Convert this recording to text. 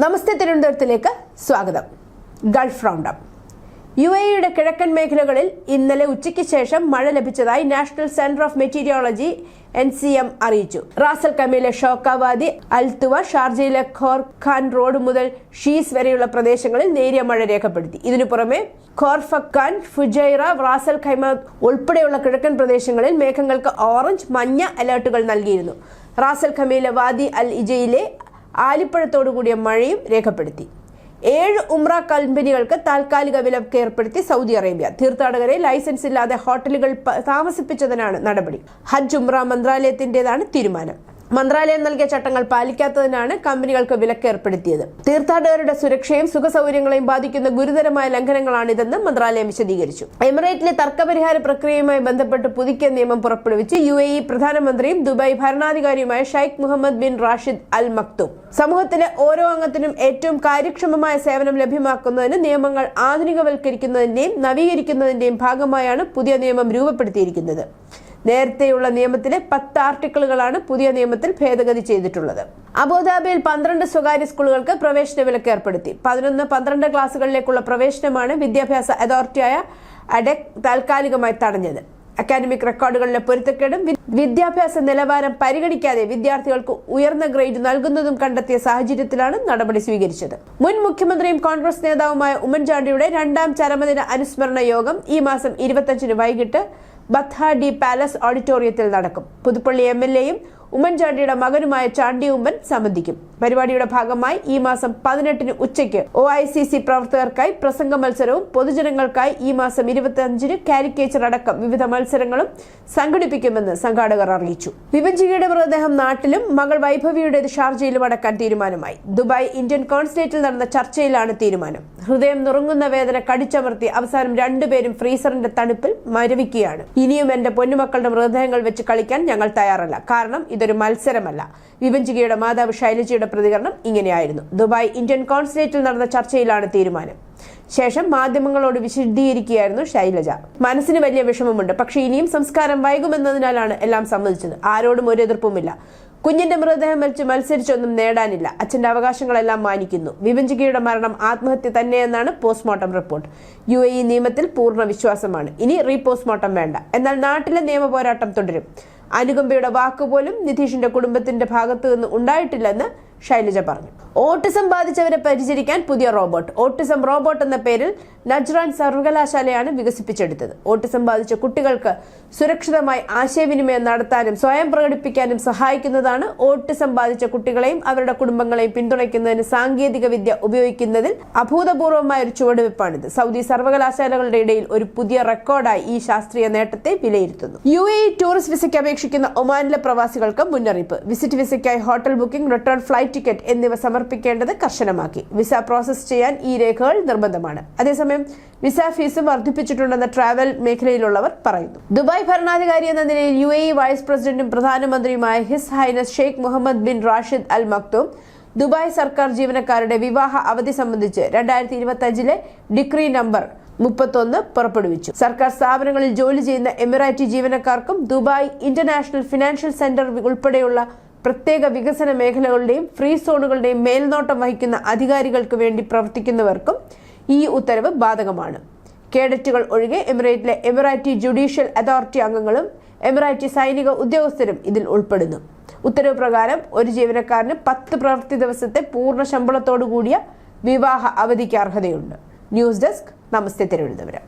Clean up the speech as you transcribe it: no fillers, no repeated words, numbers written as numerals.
നമസ്തേ തിരുവനന്തപുരത്തിലേക്ക് സ്വാഗതം. Gulf roundup. UAE കിഴക്കൻ മേഖലകളിൽ ഇന്നലെ ഉച്ചയ്ക്ക് ശേഷം മഴ ലഭിച്ചതായി national centre of meteorology NCM അറിയിച്ചു. റാസൽ കമയിലെ ഷോക്കാവാദി, അൽത്തുവ, ഷാർജയിലെ ഖോർഖാൻ റോഡ് മുതൽ ഷീസ് വരെയുള്ള പ്രദേശങ്ങളിൽ നേരിയ മഴ രേഖപ്പെടുത്തി. ഇതിനു പുറമെ ഖോർഫക്കാൻ, ഫുജൈറ, റാസൽ ഖൈമ ഉൾപ്പെടെയുള്ള കിഴക്കൻ പ്രദേശങ്ങളിൽ മേഘങ്ങൾക്ക് ഓറഞ്ച്, മഞ്ഞ അലർട്ടുകൾ നൽകിയിരുന്നു. റാസൽ ഖമയിലെ വാദി അൽ ഇജയിലെ ആലിപ്പഴത്തോടുകൂടിയ മഴയും രേഖപ്പെടുത്തി. 7 ഉംറ കമ്പനികൾക്ക് താൽക്കാലിക വിലക്ക് ഏർപ്പെടുത്തി സൗദി അറേബ്യ. തീർത്ഥാടകരെ ലൈസൻസ് ഇല്ലാതെ ഹോട്ടലുകൾ താമസിപ്പിച്ചതിനാണ് നടപടി. ഹജ്ജ് ഉംറ മന്ത്രാലയത്തിന്റേതാണ് തീരുമാനം. മന്ത്രാലയം നൽകിയ ചട്ടങ്ങൾ പാലിക്കാത്തതിനാണ് കമ്പനികൾക്ക് വിലക്ക് ഏർപ്പെടുത്തിയത്. തീർത്ഥാടകരുടെ സുരക്ഷയും സുഖസൗകര്യങ്ങളെയും ബാധിക്കുന്ന ഗുരുതരമായ ലംഘനങ്ങളാണിതെന്ന് മന്ത്രാലയം വിശദീകരിച്ചു. എമിറേറ്റിലെ തർക്കപരിഹാര പ്രക്രിയയുമായി ബന്ധപ്പെട്ട് പുതുക്കിയ നിയമം പുറപ്പെടുവിച്ച് UAE പ്രധാനമന്ത്രിയും ദുബായ് ഭരണാധികാരിയുമായ Sheikh Mohammed bin Rashid Al Maktoum. സമൂഹത്തിലെ ഓരോ അംഗത്തിനും ഏറ്റവും കാര്യക്ഷമമായ സേവനം ലഭ്യമാക്കുന്നതിന് നിയമങ്ങൾ ആധുനികവൽക്കരിക്കുന്നതിന്റെയും നവീകരിക്കുന്നതിന്റെയും ഭാഗമായാണ് പുതിയ നിയമം രൂപപ്പെടുത്തിയിരിക്കുന്നത്. നേരത്തെയുള്ള നിയമത്തിലെ 10 ആർട്ടിക്കിളുകളാണ് പുതിയ നിയമത്തിൽ ഭേദഗതി ചെയ്തിട്ടുള്ളത്. അബുദാബിയിൽ 12 സ്വകാര്യ സ്കൂളുകൾക്ക് പ്രവേശന വിലക്ക് ഏർപ്പെടുത്തി. 11-12 ക്ലാസുകളിലേക്കുള്ള പ്രവേശനമാണ് വിദ്യാഭ്യാസ അതോറിറ്റിയായ അഡെക് താൽക്കാലികമായി തടഞ്ഞത്. അക്കാദമിക് റെക്കോർഡുകളിലെ പൊരുത്തക്കേടും വിദ്യാഭ്യാസ നിലവാരം പരിഗണിക്കാതെ വിദ്യാർത്ഥികൾക്ക് ഉയർന്ന ഗ്രേഡ് നൽകുന്നതും കണ്ടെത്തിയ സാഹചര്യത്തിലാണ് നടപടി സ്വീകരിച്ചത്. മുൻ മുഖ്യമന്ത്രിയും കോൺഗ്രസ് നേതാവുമായ ഉമ്മൻചാണ്ടിയുടെ 2ാം ചരമദിന അനുസ്മരണ യോഗം ഈ മാസം 25-ന് വൈകിട്ട് ബത്ഹാഡി പാലസ് ഓഡിറ്റോറിയത്തിൽ നടക്കും. പുതുപ്പള്ളി MLAയും ഉമ്മൻചാണ്ടിയുടെ മകനുമായ ചാണ്ടി ഉമ്മൻ സംബന്ധിക്കും. പരിപാടിയുടെ ഭാഗമായി ഈ മാസം 18-ന് ഉച്ചയ്ക്ക് OICC പ്രവർത്തകർക്കായി പ്രസംഗ മത്സരവും പൊതുജനങ്ങൾക്കായി ഈ മാസം 25-ന് കാരിക്കേച്ചർ അടക്കം വിവിധ മത്സരങ്ങളും സംഘടിപ്പിക്കുമെന്ന് സംഘാടകർ അറിയിച്ചു. വിഭജികയുടെ മൃതദേഹം നാട്ടിലും മകൾ വൈഭവിയുടേത് ഷാർജയിലും അടക്കാൻ തീരുമാനമായി. ദുബായ് ഇന്ത്യൻ കോൺസുലേറ്റിൽ നടന്ന ചർച്ചയിലാണ് തീരുമാനം. ഹൃദയം നുറുങ്ങുന്ന വേദന കടിച്ചമർത്തി അവസാനം 2 പേരും ഫ്രീസറിന്റെ തണുപ്പിൽ മരവിക്കുകയാണ്. ഇനിയും എന്റെ പൊന്നുമക്കളുടെ മൃതദേഹങ്ങൾ വെച്ച് കളിക്കാൻ ഞങ്ങൾ തയ്യാറല്ല, കാരണം ഇതൊരു മത്സരമല്ല. വിഭജികയുടെ മാതാവ് ശൈലജയുടെ പ്രതികരണം ഇങ്ങനെയായിരുന്നു. ദുബായ് ഇന്ത്യൻ കോൺസുലേറ്റിൽ നടന്ന ചർച്ചയിലാണ് തീരുമാനം. ശേഷം മാധ്യമങ്ങളോട് വിശദീകരിക്കുകയായിരുന്നു ശൈലജ. മനസ്സിന് വലിയ വിഷമമുണ്ട്, പക്ഷേ ഇനിയും സംസ്കാരം വൈകുമെന്നതിനാലാണ് എല്ലാം സമ്മതിച്ചത്. ആരോടും ഒരു എതിർപ്പുമില്ല. കുഞ്ഞിന്റെ മൃതദേഹം വെച്ച് മത്സരിച്ചൊന്നും നേടാനില്ല. അച്ഛന്റെ അവകാശങ്ങളെല്ലാം മാനിക്കുന്നു. വിഭജികയുടെ മരണം ആത്മഹത്യ തന്നെയെന്നാണ് പോസ്റ്റ്മോർട്ടം റിപ്പോർട്ട്. UAE നിയമത്തിൽ പൂർണ്ണ വിശ്വാസമാണ്. ഇനി റീപോസ്റ്റ്മോർട്ടം വേണ്ട. എന്നാൽ നാട്ടിലെ നിയമ പോരാട്ടം തുടരും. അനുകമ്പയുടെ വാക്കുപോലും നിതീഷിന്റെ കുടുംബത്തിന്റെ ഭാഗത്തു നിന്ന് ഉണ്ടായിട്ടില്ലെന്ന് ശൈലജ പറഞ്ഞു. ഓട്ടിസം ബാധിച്ചവരെ പരിചരിക്കാൻ പുതിയ റോബോട്ട്. ഓട്ടിസം റോബോട്ട് എന്ന പേരിൽ നജ്റാൻ സർവകലാശാലയാണ് വികസിപ്പിച്ചെടുത്തത്. ഓട്ടിസം ബാധിച്ച കുട്ടികൾക്ക് സുരക്ഷിതമായി ആശയവിനിമയം നടത്താനും സ്വയം പ്രകടിപ്പിക്കാനും സഹായിക്കുന്നതാണ്. ഓട്ടിസം ബാധിച്ച കുട്ടികളെയും അവരുടെ കുടുംബങ്ങളെയും പിന്തുണയ്ക്കുന്നതിന് സാങ്കേതിക വിദ്യ ഉപയോഗിക്കുന്നതിൽ അഭൂതപൂർവമായ ഒരു ചുവടുവെപ്പാണിത്. സൗദി സർവകലാശാലകളുടെ ഇടയിൽ ഒരു പുതിയ റെക്കോർഡായി ഈ ശാസ്ത്രീയ നേട്ടത്തെ വിലയിരുത്തുന്നു. UAE ടൂറിസ്റ്റ് വിസയ്ക്ക് അപേക്ഷിക്കുന്ന ഒമാനിലെ പ്രവാസികൾക്ക് മുന്നറിയിപ്പ്. വിസിറ്റ് വിസയ്ക്കായി hotel booking, return flight ticket എന്നിവ സമർപ്പിക്കേണ്ടത് കർശനമാക്കി. വിസ പ്രോസസ് ചെയ്യാൻ ഈ രേഖകൾ നിർബന്ധമാണ്. അതേസമയം വിസ ഫീസും വർദ്ധിപ്പിച്ചിട്ടുണ്ടെന്ന് ട്രാവൽ മേഖലയിലുള്ളവർ പറയുന്നു. ദുബായ് ഭരണാധികാരി എന്ന നിലയിൽ UAE വൈസ് പ്രസിഡന്റും പ്രധാനമന്ത്രിയുമായ His Highness Sheikh Mohammed bin Rashid Al Maktoum Dubai സർക്കാർ ജീവനക്കാരുടെ വിവാഹ അവധി സംബന്ധിച്ച് 2025-ലെ ഡിക്രി നമ്പർ 31 പുറപ്പെടുവിച്ചു. സർക്കാർ സ്ഥാപനങ്ങളിൽ ജോലി ചെയ്യുന്ന എമിറേറ്റി ജീവനക്കാർക്കും ദുബായ് ഇന്റർനാഷണൽ ഫിനാൻഷ്യൽ സെന്റർ ഉൾപ്പെടെയുള്ള പ്രത്യേക വികസന മേഖലകളുടെയും ഫ്രീ സോണുകളുടെയും മേൽനോട്ടം വഹിക്കുന്ന അധികാരികൾക്ക് വേണ്ടി പ്രവർത്തിക്കുന്നവർക്കും ഈ ഉത്തരവ് ബാധകമാണ്. കേഡറ്റുകൾ ഒഴികെ എമിറേറ്റിലെ എമിറേറ്റി ജുഡീഷ്യൽ അതോറിറ്റി അംഗങ്ങളും എമിറേറ്റി സൈനിക ഉദ്യോഗസ്ഥരും ഇതിൽ ഉൾപ്പെടുന്നു. ഉത്തരവ് പ്രകാരം ഒരു ജീവനക്കാരന് 10 പ്രവൃത്തി ദിവസത്തെ പൂർണ്ണ ശമ്പളത്തോടു കൂടിയ വിവാഹ അവധിക്ക് അർഹതയുണ്ട്. ന്യൂസ് ഡെസ്ക്, നമസ്തേ തിരുവനന്തപുരം.